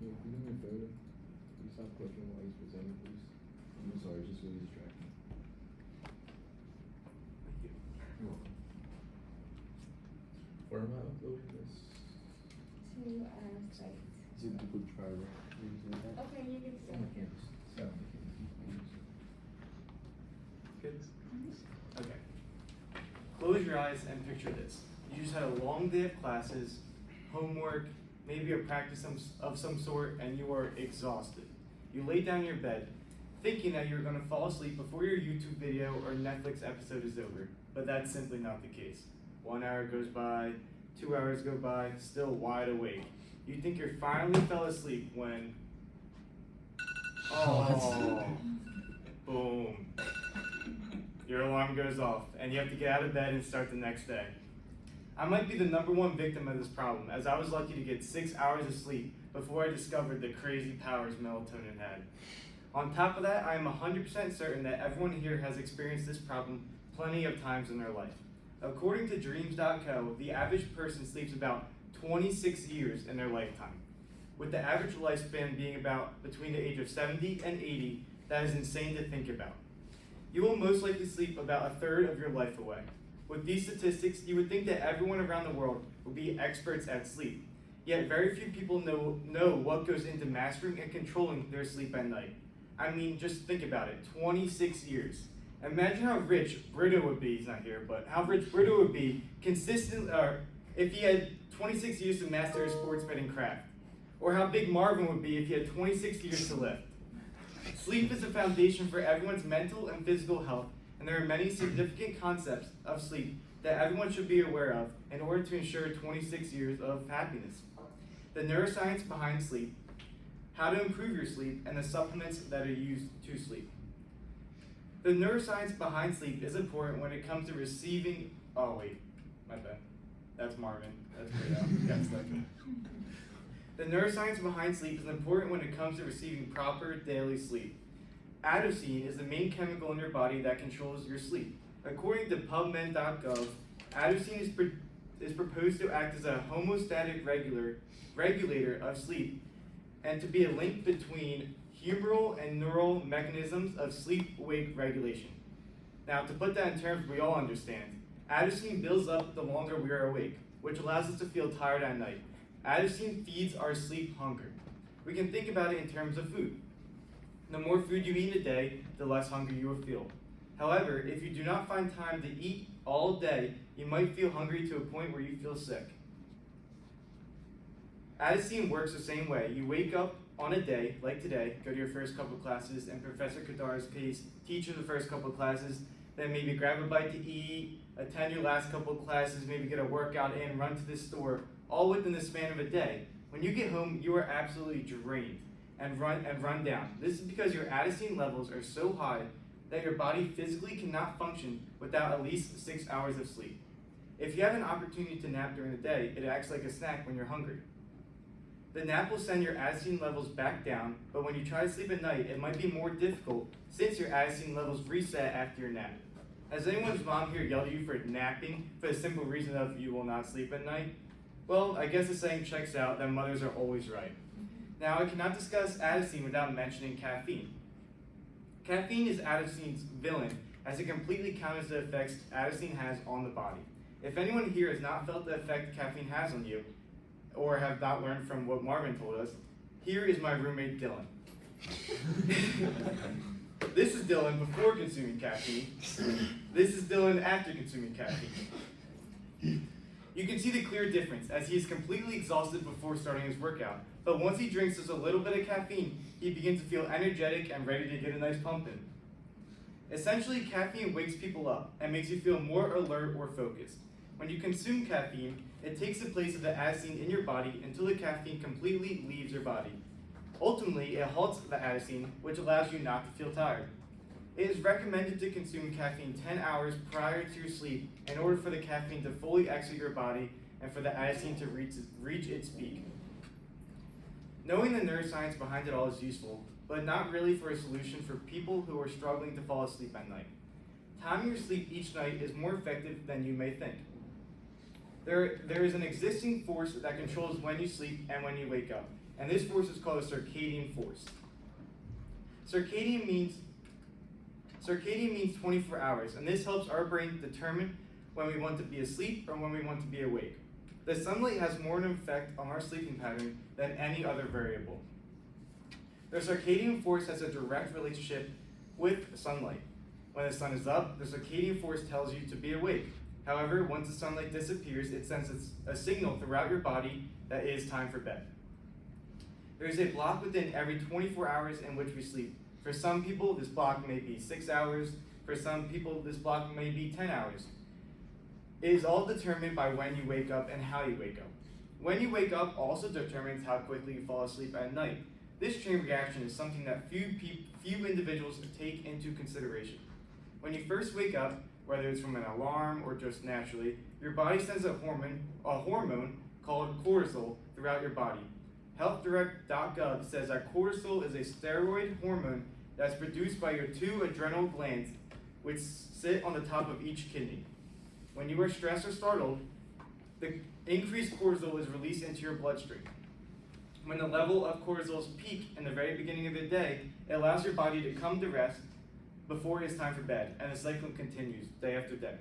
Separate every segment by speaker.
Speaker 1: Yeah, can you do me a favor? Can you stop clicking while he's presenting, please? I'm sorry, it's just really distracting.
Speaker 2: Thank you.
Speaker 1: You're welcome. Where am I uploading this?
Speaker 3: Site.
Speaker 1: Is it Google Drive? Are you doing that?
Speaker 3: Okay, you can
Speaker 1: It's
Speaker 3: start.
Speaker 1: on my campus. It's out on my campus.
Speaker 2: Good? Okay. Close your eyes and picture this. You just had a long day of classes, homework, maybe a practice of some sort, and you are exhausted. You lay down in your bed, thinking that you're going to fall asleep before your YouTube video or Netflix episode is over, but that's simply not the case. 1 hour goes by, 2 hours go by, still wide awake. You think you finally fell asleep when, oh, boom. Your alarm goes off, and you have to get out of bed and start the next day. I might be the #1 victim of this problem, as I was lucky to get 6 hours of sleep before I discovered the crazy powers melatonin had. On top of that, I am 100% certain that everyone here has experienced this problem plenty of times in their life. According to Dreams.co, the average person sleeps about 26 years in their lifetime, with the average lifespan being about between the age of 70 and 80. That is insane to think about. You will most likely sleep about a third of your life away. With these statistics, you would think that everyone around the world would be experts at sleep. Yet very few people know what goes into mastering and controlling their sleep at night. I mean, just think about it, 26 years. Imagine how rich Brito would be, he's not here, but how rich Brito would be if he had 26 years to master his sports betting craft. Or how big Marvin would be if he had 26 years to live. Sleep is the foundation for everyone's mental and physical health, and there are many significant concepts of sleep that everyone should be aware of in order to ensure 26 years of happiness. The neuroscience behind sleep, how to improve your sleep, and the supplements that are used to sleep. The neuroscience behind sleep is important when it comes to receiving, oh wait, my bad. That's Marvin. That's great. Got stuck. The neuroscience behind sleep is important when it comes to receiving proper daily sleep. Adenosine is the main chemical in your body that controls your sleep. According to PubMed.gov, adenosine is proposed to act as a homeostatic regulator of sleep and to be a link between humoral and neural mechanisms of sleep-wake regulation. Now, to put that in terms we all understand, adenosine builds up the longer we are awake, which allows us to feel tired at night. Adenosine feeds our sleep hunger. We can think about it in terms of food. The more food you eat in a day, the less hungry you will feel. However, if you do not find time to eat all day, you might feel hungry to a point where you feel sick. Adenosine works the same way. You wake up on a day, like today, go to your first couple classes, in Professor Kadar's case, teach you the first couple classes, then maybe grab a bite to eat, attend your last couple classes, maybe get a workout in, run to the store, all within the span of a day. When you get home, you are absolutely drained and run down. This is because your adenosine levels are so high that your body physically cannot function without at least 6 hours of sleep. If you have an opportunity to nap during the day, it acts like a snack when you're hungry. The nap will send your adenosine levels back down, but when you try to sleep at night, it might be more difficult since your adenosine levels reset after your nap. Has anyone's mom here yelled at you for napping for the simple reason of you will not sleep at night? Well, I guess the saying checks out that mothers are always right. Now, I cannot discuss adenosine without mentioning caffeine. Caffeine is adenosine's villain, as it completely counters the effects adenosine has on the body. If anyone here has not felt the effect caffeine has on you, or have not learned from what Marvin told us, here is my roommate Dylan. This is Dylan before consuming caffeine. This is Dylan after consuming caffeine. You can see the clear difference as he is completely exhausted before starting his workout, but once he drinks just a little bit of caffeine, he begins to feel energetic and ready to get a nice pump in. Essentially, caffeine wakes people up and makes you feel more alert or focused. When you consume caffeine, it takes the place of the adenosine in your body until the caffeine completely leaves your body. Ultimately, it halts the adenosine, which allows you not to feel tired. It is recommended to consume caffeine 10 hours prior to your sleep in order for the caffeine to fully exit your body and for the adenosine to reach its peak. Knowing the neuroscience behind it all is useful, but not really for a solution for people who are struggling to fall asleep at night. Timing your sleep each night is more effective than you may think. There is an existing force that controls when you sleep and when you wake up, and this force is called a circadian force. Circadian means 24 hours, and this helps our brain determine when we want to be asleep or when we want to be awake. The sunlight has more of an effect on our sleeping pattern than any other variable. The circadian force has a direct relationship with sunlight. When the sun is up, the circadian force tells you to be awake. However, once the sunlight disappears, it sends a signal throughout your body that it is time for bed. There is a block within every 24 hours in which we sleep. For some people, this block may be 6 hours. For some people, this block may be 10 hours. It is all determined by when you wake up and how you wake up. When you wake up also determines how quickly you fall asleep at night. This chain reaction is something that few individuals take into consideration. When you first wake up, whether it's from an alarm or just naturally, your body sends a hormone called cortisol throughout your body. HealthDirect.gov says that cortisol is a steroid hormone that's produced by your 2 adrenal glands, which sit on the top of each kidney. When you are stressed or startled, the increased cortisol is released into your bloodstream. When the level of cortisol peak in the very beginning of the day, it allows your body to come to rest before it's time for bed, and the cycle continues day after day.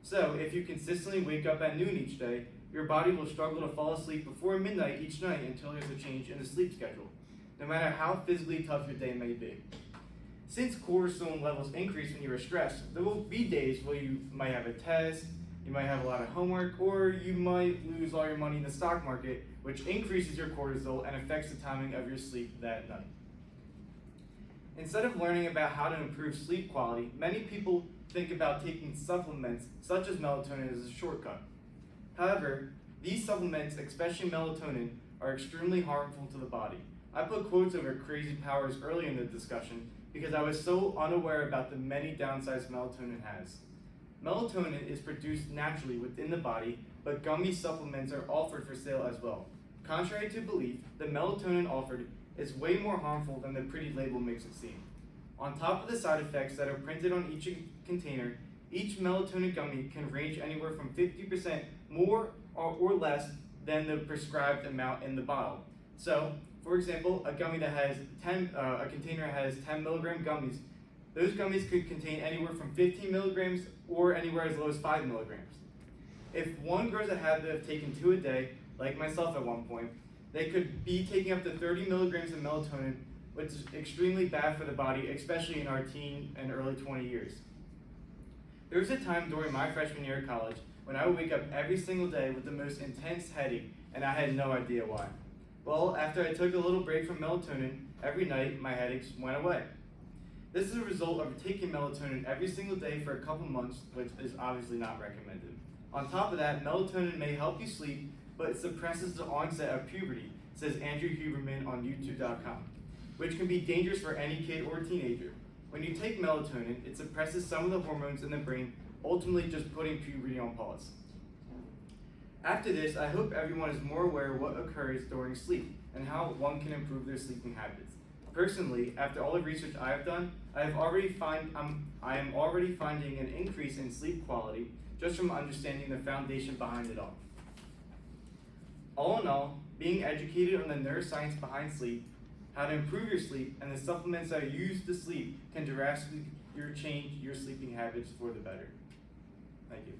Speaker 2: So, if you consistently wake up at noon each day, your body will struggle to fall asleep before midnight each night until there's a change in the sleep schedule, no matter how physically tough your day may be. Since cortisol levels increase when you are stressed, there will be days where you might have a test, you might have a lot of homework, or you might lose all your money in the stock market, which increases your cortisol and affects the timing of your sleep that night. Instead of learning about how to improve sleep quality, many people think about taking supplements such as melatonin as a shortcut. However, these supplements, especially melatonin, are extremely harmful to the body. I put quotes over crazy powers early in the discussion because I was so unaware about the many downsides melatonin has. Melatonin is produced naturally within the body, but gummy supplements are offered for sale as well. Contrary to belief, the melatonin offered is way more harmful than the pretty label makes it seem. On top of the side effects that are printed on each container, each melatonin gummy can range anywhere from 50% more or less than the prescribed amount in the bottle. So, for example, a gummy that has a container has 10 milligram gummies. Those gummies could contain anywhere from 15 milligrams or anywhere as low as 5 milligrams. If one grows a habit of taking 2 a day, like myself at one point, they could be taking up to 30 milligrams of melatonin, which is extremely bad for the body, especially in our teen and early 20 years. There was a time during my freshman year of college when I would wake up every single day with the most intense headache, and I had no idea why. Well, after I took a little break from melatonin, every night my headaches went away. This is a result of taking melatonin every single day for a couple months, which is obviously not recommended. On top of that, melatonin may help you sleep, but it suppresses the onset of puberty, says Andrew Huberman on YouTube.com, which can be dangerous for any kid or teenager. When you take melatonin, it suppresses some of the hormones in the brain, ultimately just putting puberty on pause. After this, I hope everyone is more aware of what occurs during sleep and how one can improve their sleeping habits. Personally, after all the research I have done, I am already finding an increase in sleep quality just from understanding the foundation behind it all. All in all, being educated on the neuroscience behind sleep, how to improve your sleep, and the supplements that are used to sleep can drastically change your sleeping habits for the better. Thank you.